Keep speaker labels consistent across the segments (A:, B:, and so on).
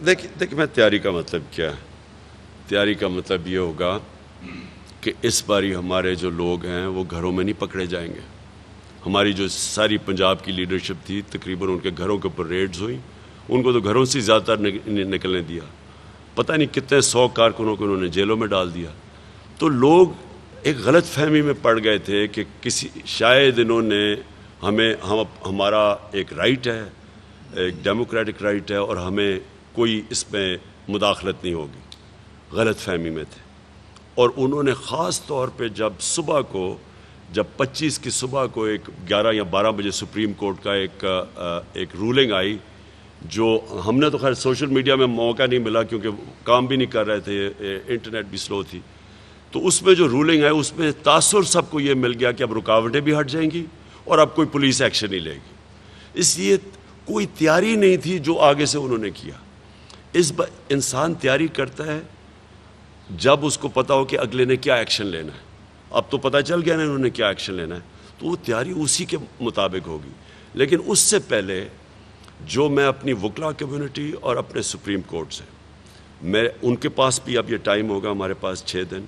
A: دیکھیں میں تیاری کا مطلب کیا ہے؟ تیاری کا مطلب یہ ہوگا کہ اس باری ہمارے جو لوگ ہیں وہ گھروں میں نہیں پکڑے جائیں گے. ہماری جو ساری پنجاب کی لیڈرشپ تھی تقریباً ان کے گھروں کے اوپر ریڈز ہوئیں، ان کو تو گھروں سے زیادہ تر نکلنے دیا. پتہ نہیں کتنے 100 کارکنوں کو انہوں نے جیلوں میں ڈال دیا. تو لوگ ایک غلط فہمی میں پڑ گئے تھے کہ شاید انہوں نے ہمارا ایک رائٹ ہے، ایک ڈیموکریٹک رائٹ ہے اور ہمیں کوئی اس میں مداخلت نہیں ہوگی. غلط فہمی میں تھے. اور انہوں نے خاص طور پہ جب 25 کی صبح کو ایک 11 یا 12 بجے سپریم کورٹ کا ایک رولنگ آئی، جو ہم نے تو خیر سوشل میڈیا میں موقع نہیں ملا کیونکہ کام بھی نہیں کر رہے تھے، انٹرنیٹ بھی سلو تھی. تو اس میں جو رولنگ ہے اس میں تاثر سب کو یہ مل گیا کہ اب رکاوٹیں بھی ہٹ جائیں گی اور اب کوئی پولیس ایکشن نہیں لے گی. اس لیے کوئی تیاری نہیں تھی جو آگے سے انہوں نے کیا. انسان تیاری کرتا ہے جب اس کو پتا ہو کہ اگلے نے کیا ایکشن لینا ہے. اب تو پتہ چل گیا نا انہوں نے کیا ایکشن لینا ہے، تو وہ تیاری اسی کے مطابق ہوگی. لیکن اس سے پہلے جو میں اپنی وکلا کمیونٹی اور اپنے سپریم کورٹ سے میں ان کے پاس بھی اب یہ ٹائم ہوگا، ہمارے پاس 6 دن،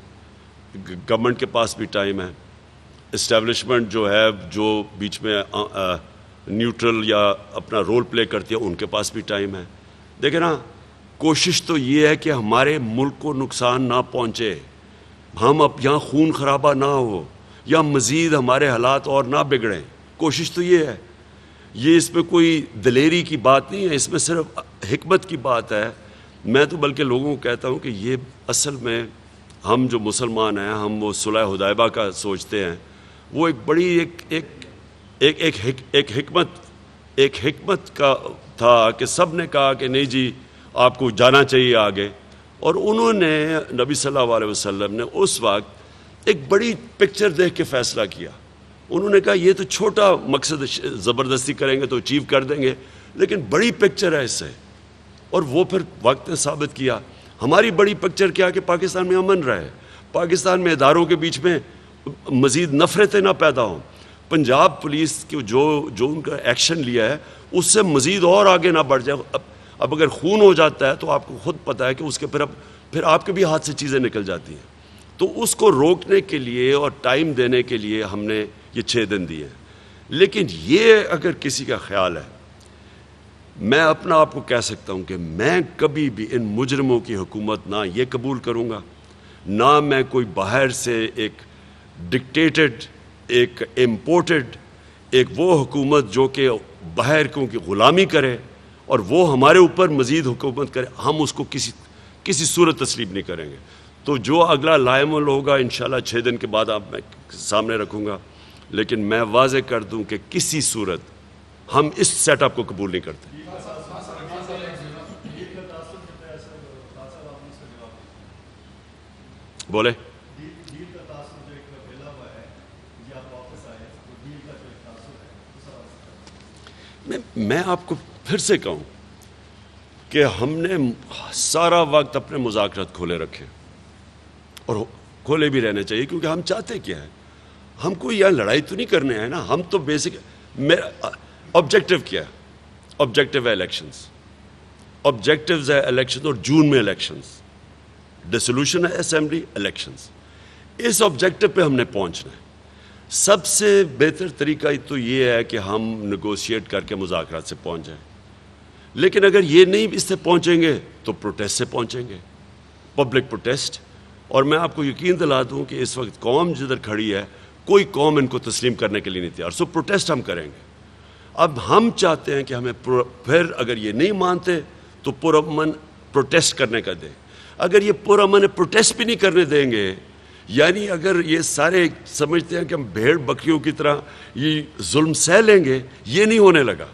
A: گورنمنٹ کے پاس بھی ٹائم ہے، اسٹیبلشمنٹ جو ہے جو بیچ میں نیوٹرل یا اپنا رول پلے کرتی ہے ان کے پاس بھی ٹائم ہے. دیکھیں نا، کوشش تو یہ ہے کہ ہمارے ملک کو نقصان نہ پہنچے، ہم اب یہاں خون خرابہ نہ ہو یا مزید ہمارے حالات اور نہ بگڑیں. کوشش تو یہ ہے. یہ اس میں کوئی دلیری کی بات نہیں ہے، اس میں صرف حکمت کی بات ہے. میں تو بلکہ لوگوں کو کہتا ہوں کہ یہ اصل میں ہم جو مسلمان ہیں، ہم وہ صلح حدیبیہ کا سوچتے ہیں، وہ ایک بڑی ایک حکمت کا تھا کہ سب نے کہا کہ نہیں جی آپ کو جانا چاہیے آگے. اور انہوں نے نبی صلی اللہ علیہ وسلم نے اس وقت ایک بڑی پکچر دیکھ کے فیصلہ کیا. انہوں نے کہا یہ تو چھوٹا مقصد زبردستی کریں گے تو اچیو کر دیں گے، لیکن بڑی پکچر ہے اس سے. اور وہ پھر وقت نے ثابت کیا. ہماری بڑی پکچر کیا کہ پاکستان میں امن رہے، پاکستان میں اداروں کے بیچ میں مزید نفرتیں نہ پیدا ہوں. پنجاب پولیس کی جو ان کا ایکشن لیا ہے اس سے مزید اور آگے نہ بڑھ جائے. اب اگر خون ہو جاتا ہے تو آپ کو خود پتہ ہے کہ اس کے پھر آپ کے بھی ہاتھ سے چیزیں نکل جاتی ہیں. تو اس کو روکنے کے لیے اور ٹائم دینے کے لیے ہم نے یہ 6 دن دیے. لیکن یہ اگر کسی کا خیال ہے، میں اپنا آپ کو کہہ سکتا ہوں کہ میں کبھی بھی ان مجرموں کی حکومت نہ یہ قبول کروں گا، نہ میں کوئی باہر سے ایک ڈکٹیٹڈ، ایک امپورٹڈ، ایک وہ حکومت جو کہ باہر کی غلامی کرے اور وہ ہمارے اوپر مزید حکومت کرے، ہم اس کو کسی صورت تسلیم نہیں کریں گے. تو جو اگلا لائم ہوگا انشاءاللہ 6 دن کے بعد آپ میں سامنے رکھوں گا. لیکن میں واضح کر دوں کہ کسی صورت ہم اس سیٹ اپ کو قبول نہیں کرتے. بولے میں آپ کو پھر سے کہوں کہ ہم نے سارا وقت اپنے مذاکرات کھولے رکھے اور کھولے بھی رہنے چاہیے، کیونکہ ہم چاہتے کیا ہے، ہم کو یہاں لڑائی تو نہیں کرنے ہیں نا. ہم تو بیسک میرا آبجیکٹو کیا ہے، آبجیکٹو ہے الیکشنز، آبجیکٹوز ہے الیکشن اور جون میں الیکشنز، ڈیسولوشن ہے اسمبلی، الیکشنز. اس آبجیکٹو پہ ہم نے پہنچنا ہے. سب سے بہتر طریقہ تو یہ ہے کہ ہم نیگوشیٹ کر کے مذاکرات سے پہنچ جائیں. لیکن اگر یہ نہیں اس سے پہنچیں گے تو پروٹیسٹ سے پہنچیں گے، پبلک پروٹیسٹ. اور میں آپ کو یقین دلا دوں کہ اس وقت قوم جدھر کھڑی ہے کوئی قوم ان کو تسلیم کرنے کے لیے نہیں تیار. سو پروٹیسٹ ہم کریں گے. اب ہم چاہتے ہیں کہ ہمیں پھر اگر یہ نہیں مانتے تو پرامن پروٹیسٹ کرنے کا دیں. اگر یہ پرامن پروٹیسٹ بھی نہیں کرنے دیں گے، یعنی اگر یہ سارے سمجھتے ہیں کہ ہم بھیڑ بکریوں کی طرح یہ ظلم سہ لیں گے، یہ نہیں ہونے لگا.